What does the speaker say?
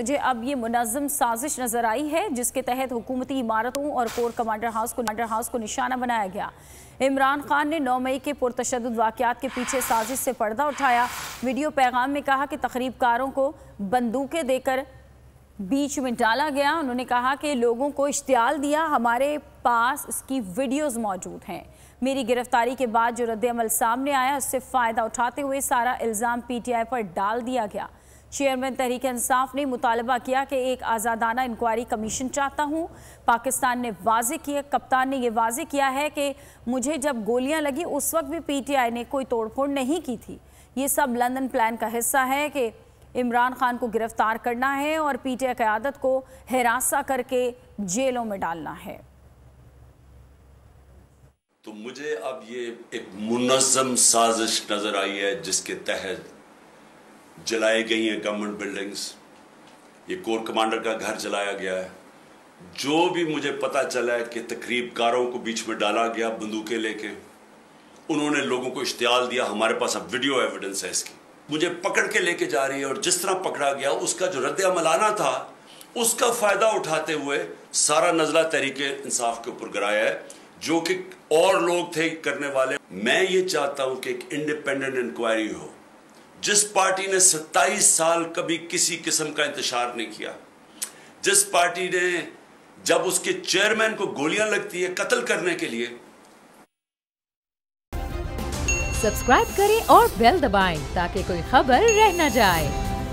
मुझे अब ये मुनज़्ज़म साजिश नजर आई है जिसके तहत हुकूमती इमारतों और कोर कमांडर हाउस को निशाना बनाया गया। इमरान खान ने 9 मई के पुरतशद्दुद वाक़यात के पीछे साजिश से पर्दा उठाया। वीडियो पैगाम में कहा कि तकरीबकारों को बंदूकें देकर बीच में डाला गया। उन्होंने कहा कि लोगों को इश्तियाल दिया, हमारे पास इसकी वीडियोज़ मौजूद हैं। मेरी गिरफ्तारी के बाद जो रद्द-ए-अमल सामने आया उससे फ़ायदा उठाते हुए सारा इल्ज़ाम PTI पर डाल दिया गया। चेयरमैन तहरीक इंसाफ ने मुतालबा किया कि एक आज़ादाना इंक्वायरी कमीशन चाहता हूँ। पाकिस्तान ने कप्तान ने यह वाज़े किया है कि मुझे जब गोलियां लगी उस वक्त भी PTI ने कोई तोड़फोड़ नहीं की थी। ये सब लंदन प्लान का हिस्सा है कि इमरान खान को गिरफ्तार करना है और PTI क़यादत को हिरासा करके जेलों में डालना है। तो मुझे अब ये एक मुनज़्ज़म साजिश नजर आई है जिसके तहत जलाई गई हैं गवर्नमेंट बिल्डिंग्स, ये कोर कमांडर का घर जलाया गया है। जो भी मुझे पता चला है कि तकरीबकारों को बीच में डाला गया बंदूकें लेके, उन्होंने लोगों को इश्तियाल दिया। हमारे पास अब वीडियो एविडेंस है इसकी। मुझे पकड़ के लेके जा रही है और जिस तरह पकड़ा गया उसका जो रद्द-ए-अमल आना था उसका फ़ायदा उठाते हुए सारा नज़ला तहरीके इंसाफ के ऊपर गिराया है, जो कि और लोग थे करने वाले। मैं ये चाहता हूँ कि एक इंडिपेंडेंट इंक्वायरी हो। जिस पार्टी ने 27 साल कभी किसी किस्म का इंतशार नहीं किया, जिस पार्टी ने जब उसके चेयरमैन को गोलियां लगती है कत्ल करने के लिए। सब्सक्राइब करें और बेल दबाएं ताकि कोई खबर रह न जाए।